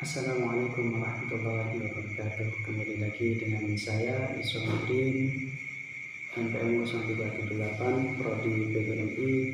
Assalamualaikum warahmatullahi wabarakatuh. Kembali lagi dengan saya Iswanuddin, NPM 0378, Prodi PGMI,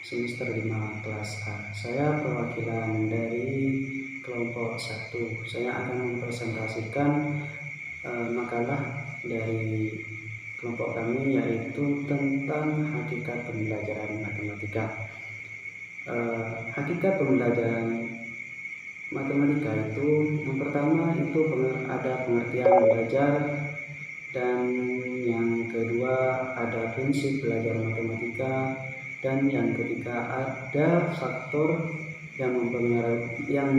semester 5 kelas A. Saya perwakilan dari kelompok 1. Saya akan mempresentasikan makalah dari kelompok kami, yaitu tentang hakikat pembelajaran matematika. Hakikat pembelajaran matematika itu yang pertama itu ada pengertian belajar, dan yang kedua ada prinsip belajar matematika, dan yang ketiga ada faktor yang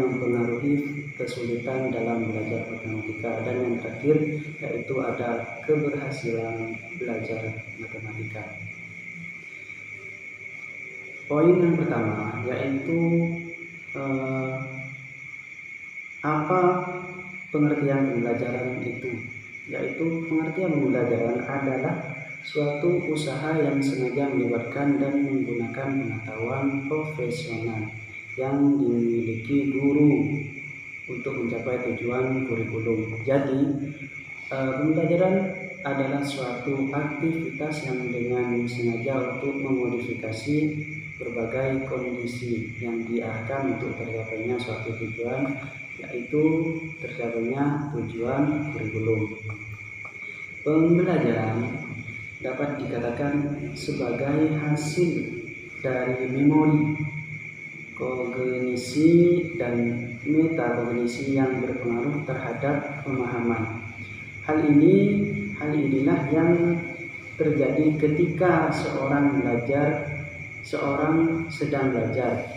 mempengaruhi kesulitan dalam belajar matematika, dan yang terakhir yaitu ada keberhasilan belajar matematika. Poin yang pertama yaitu apa pengertian pembelajaran itu? Yaitu pengertian pembelajaran adalah suatu usaha yang sengaja melibatkan dan menggunakan pengetahuan profesional yang dimiliki guru untuk mencapai tujuan kurikulum. Jadi pembelajaran adalah suatu aktivitas yang dengan sengaja untuk memodifikasi berbagai kondisi yang diarahkan untuk tercapainya suatu tujuan, yaitu tercapainya tujuan kurikulum. Pembelajaran dapat dikatakan sebagai hasil dari memori, kognisi, dan metakognisi yang berpengaruh terhadap pemahaman. Hal inilah yang terjadi ketika seorang sedang belajar,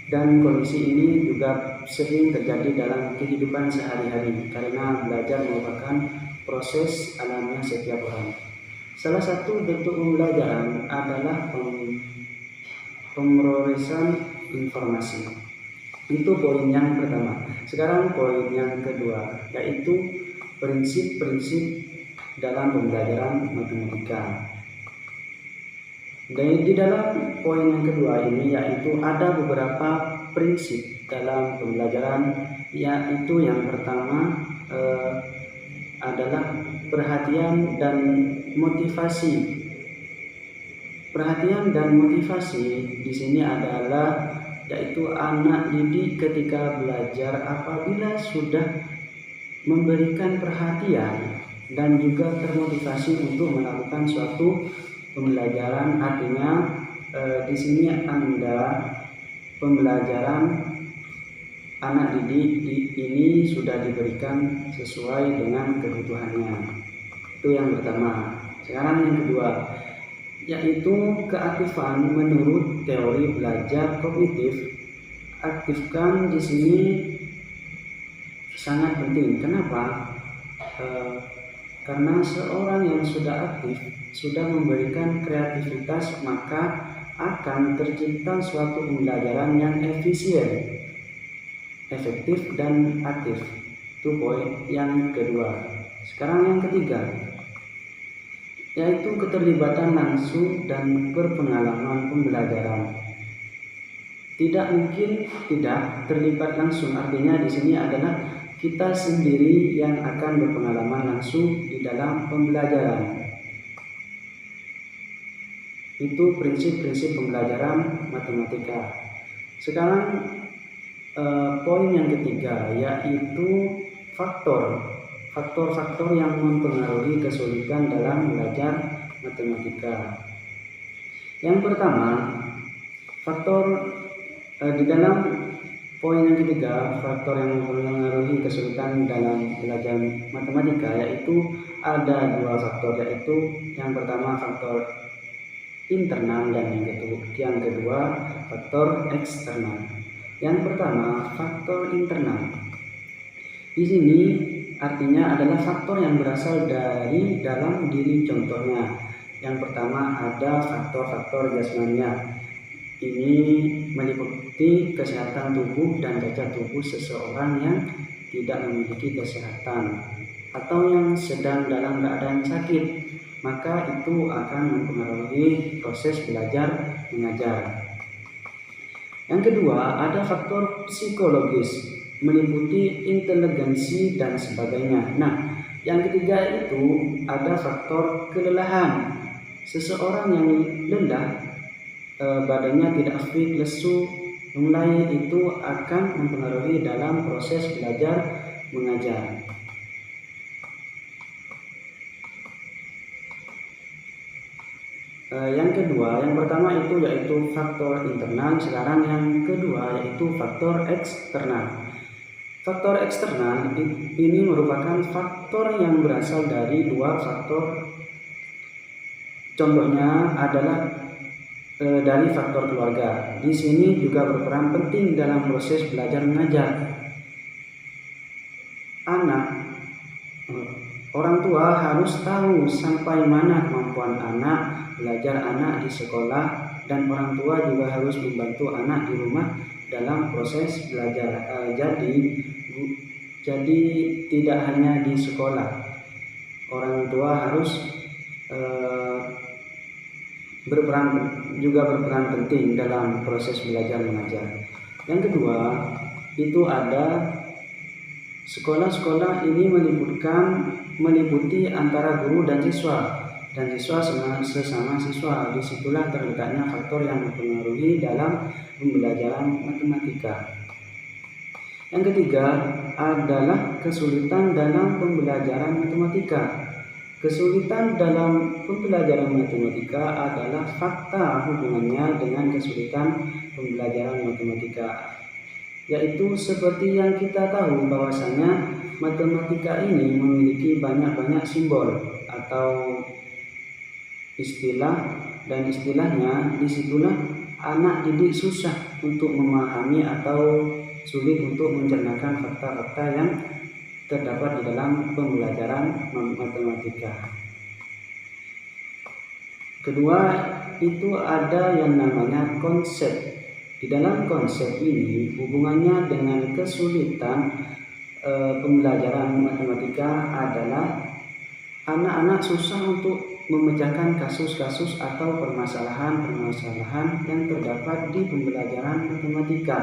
dan kondisi ini juga sering terjadi dalam kehidupan sehari-hari karena belajar merupakan proses alamiah setiap orang. Salah satu bentuk pembelajaran adalah pemrosesan informasi. Itu poin yang pertama. Sekarang poin yang kedua, yaitu prinsip-prinsip dalam pembelajaran matematika. Dan di dalam poin yang kedua ini yaitu ada beberapa prinsip dalam pembelajaran, yaitu yang pertama adalah perhatian dan motivasi. Perhatian dan motivasi di sini adalah yaitu anak didik ketika belajar apabila sudah memberikan perhatian dan juga termotivasi untuk melakukan suatu pembelajaran. Artinya di sini pembelajaran anak didik ini sudah diberikan sesuai dengan kebutuhannya. Itu yang pertama. Sekarang yang kedua, yaitu keaktifan menurut teori belajar kognitif. Aktifkan di sini sangat penting. Kenapa? Karena seorang yang sudah aktif, sudah memberikan kreativitas, maka akan tercipta suatu pembelajaran yang efisien, efektif, dan aktif. Itu poin yang kedua. Sekarang yang ketiga, yaitu keterlibatan langsung dan berpengalaman pembelajaran. Tidak mungkin tidak terlibat langsung, artinya di sini adalah kita sendiri yang akan berpengalaman langsung di dalam pembelajaran. Itu prinsip-prinsip pembelajaran matematika. Sekarang poin yang ketiga, yaitu faktor-faktor yang mempengaruhi kesulitan dalam belajar matematika. Yang pertama, di dalam poin yang ketiga, faktor yang mempengaruhi kesulitan dalam belajar matematika, yaitu ada dua faktor, yaitu yang pertama faktor internal dan yang kedua faktor eksternal. Yang pertama, faktor internal. Di sini artinya adalah faktor yang berasal dari dalam diri. Contohnya, yang pertama ada faktor-faktor jasmania. Ini meliputi kesehatan tubuh dan cacat tubuh seseorang yang tidak memiliki kesehatan atau yang sedang dalam keadaan sakit, maka itu akan mempengaruhi proses belajar mengajar. Yang kedua, ada faktor psikologis, meliputi inteligensi dan sebagainya. Nah, yang ketiga itu ada faktor kelelahan. Seseorang yang lelah, badannya tidak fit, lesu, mulai itu akan mempengaruhi dalam proses belajar mengajar. Yang kedua, yang pertama itu yaitu faktor internal, sekarang yang kedua yaitu faktor eksternal. Faktor eksternal ini merupakan faktor yang berasal dari dua faktor. Contohnya adalah dari faktor keluarga. Di sini juga berperan penting dalam proses belajar mengajar. Orang tua harus tahu sampai mana kemampuan anak, belajar anak di sekolah, dan orang tua juga harus membantu anak di rumah dalam proses belajar. Jadi tidak hanya di sekolah, orang tua harus berperan penting dalam proses belajar mengajar. Yang kedua, itu ada sekolah-sekolah ini meliputi antara guru dan siswa sesama siswa. Disitulah terletaknya faktor yang mempengaruhi dalam pembelajaran matematika. Yang ketiga adalah kesulitan dalam pembelajaran matematika. Kesulitan dalam pembelajaran matematika adalah fakta hubungannya dengan kesulitan pembelajaran matematika, yaitu seperti yang kita tahu bahwasanya matematika ini memiliki banyak simbol atau istilah, dan istilahnya disitulah anak didik susah untuk memahami atau sulit untuk mencernakan fakta-fakta yang terdapat di dalam pembelajaran matematika. Kedua, itu ada yang namanya konsep. Di dalam konsep ini hubungannya dengan kesulitan pembelajaran matematika adalah anak-anak susah untuk memecahkan kasus-kasus atau permasalahan-permasalahan yang terdapat di pembelajaran matematika.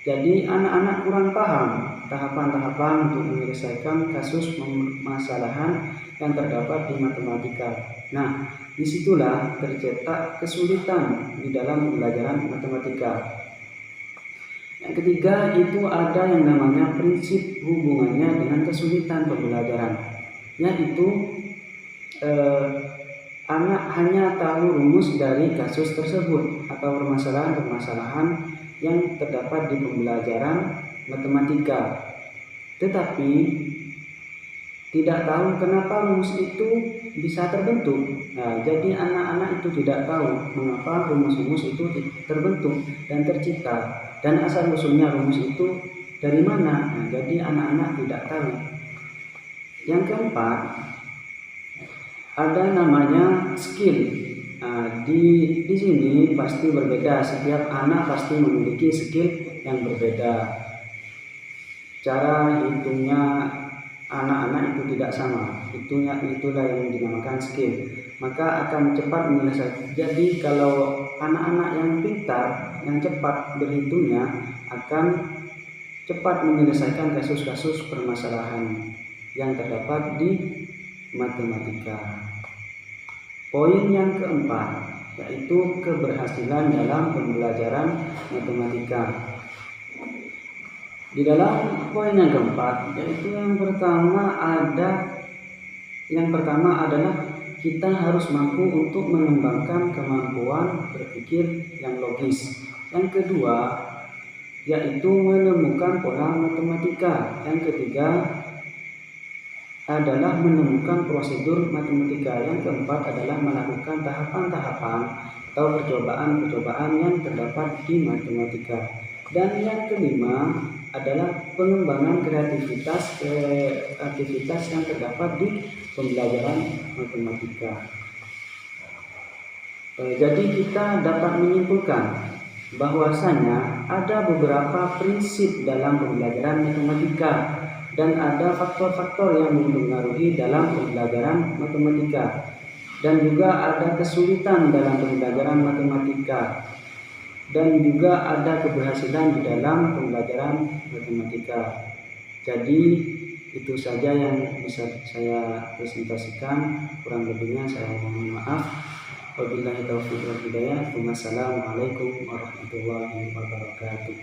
Jadi anak-anak kurang paham tahapan-tahapan untuk menyelesaikan kasus permasalahan yang terdapat di matematika. Nah, disitulah tercetak kesulitan di dalam pembelajaran matematika. Yang ketiga itu ada yang namanya prinsip hubungannya dengan kesulitan pembelajaran, yaitu anak hanya tahu rumus dari kasus tersebut atau permasalahan-permasalahan yang terdapat di pembelajaran matematika, tetapi tidak tahu kenapa rumus itu bisa terbentuk. Nah, jadi anak-anak itu tidak tahu mengapa rumus-rumus itu terbentuk dan tercipta, dan asal-usulnya rumus itu dari mana. Nah, jadi anak-anak tidak tahu. Yang keempat, ada namanya skill. Nah, di sini pasti berbeda, setiap anak pasti memiliki skill yang berbeda. Cara hitungnya anak-anak itu tidak sama. Itulah yang dinamakan skill. Maka akan cepat menyelesaikan. Jadi kalau anak-anak yang pintar, yang cepat berhitungnya, akan cepat menyelesaikan kasus-kasus permasalahan yang terdapat di matematika. Poin yang keempat yaitu keberhasilan dalam pembelajaran matematika. Di dalam poin yang keempat yaitu yang pertama adalah kita harus mampu untuk mengembangkan kemampuan berpikir yang logis. Yang kedua yaitu menemukan pola matematika. Yang ketiga adalah menemukan prosedur matematika. Yang keempat adalah melakukan tahapan-tahapan atau percobaan-percobaan yang terdapat di matematika. Dan yang kelima adalah pengembangan kreativitas yang terdapat di pembelajaran matematika. Jadi kita dapat menyimpulkan bahwasanya ada beberapa prinsip dalam pembelajaran matematika dan ada faktor-faktor yang mempengaruhi dalam pembelajaran matematika, dan juga ada kesulitan dalam pembelajaran matematika. dan juga ada keberhasilan di dalam pembelajaran matematika. Jadi itu saja yang bisa saya presentasikan, kurang lebihnya saya mohon maaf. Wabillahi taufiq wal hidayah. Wassalamualaikum warahmatullahi wabarakatuh.